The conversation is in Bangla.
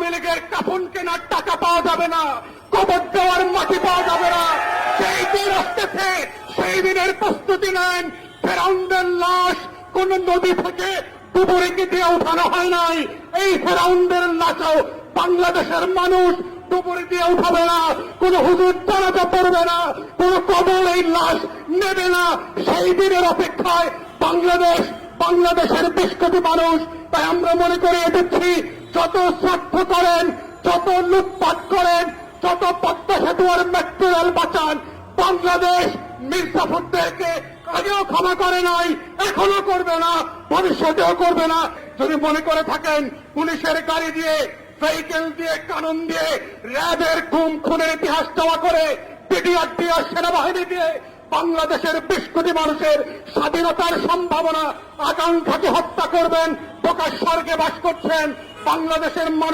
আওয়ামী লীগের কাফন কেনার টাকা পাওয়া যাবে না, কবর দেওয়ার মাটি পাওয়া যাবে না। সেই দিন আসতেছে, সেই দিনের প্রস্তুতি নেন। ফেরাউনদের লাশ কোন নদী থেকে ডুবুরিকে দিয়ে উঠানো হয় নাই। এই ফেরাউনদের লাশও বাংলাদেশের মানুষ ডুবুরি দিয়ে উঠাবে না, কোন হুজুর জানাজা পড়বে না, কোন কবর এই লাশ নেবে না। সেই দিনের অপেক্ষায় বাংলাদেশের 20 কোটি মানুষ। তাই আমরা মনে করিয়ে দিচ্ছি, যত স্বার্থ করেন, যত লুটপাট করেন, যত পদ্মা সেতু আর মেট্রো রেল বাঁচান, বাংলাদেশ মির্জাফরদেরকে আগেও ক্ষমা করে নাই, এখনো করবে না, ভবিষ্যতেও করবে না। যদি মনে করে থাকেন পুলিশের গাড়ি দিয়ে, সাইকেল দিয়ে, কানুন দিয়ে, র্যাবের গুম খুনের ইতিহাস চাওয়া করে, বিডিআর দিয়ে, সেনাবাহিনী দিয়ে বাংলাদেশের 20 কোটি মানুষের স্বাধীনতার সম্ভাবনা, আকাঙ্ক্ষাকে হত্যা করবেন, প্রকাশ স্বর্গে বাস করছেন বাংলাদেশের মানুষ।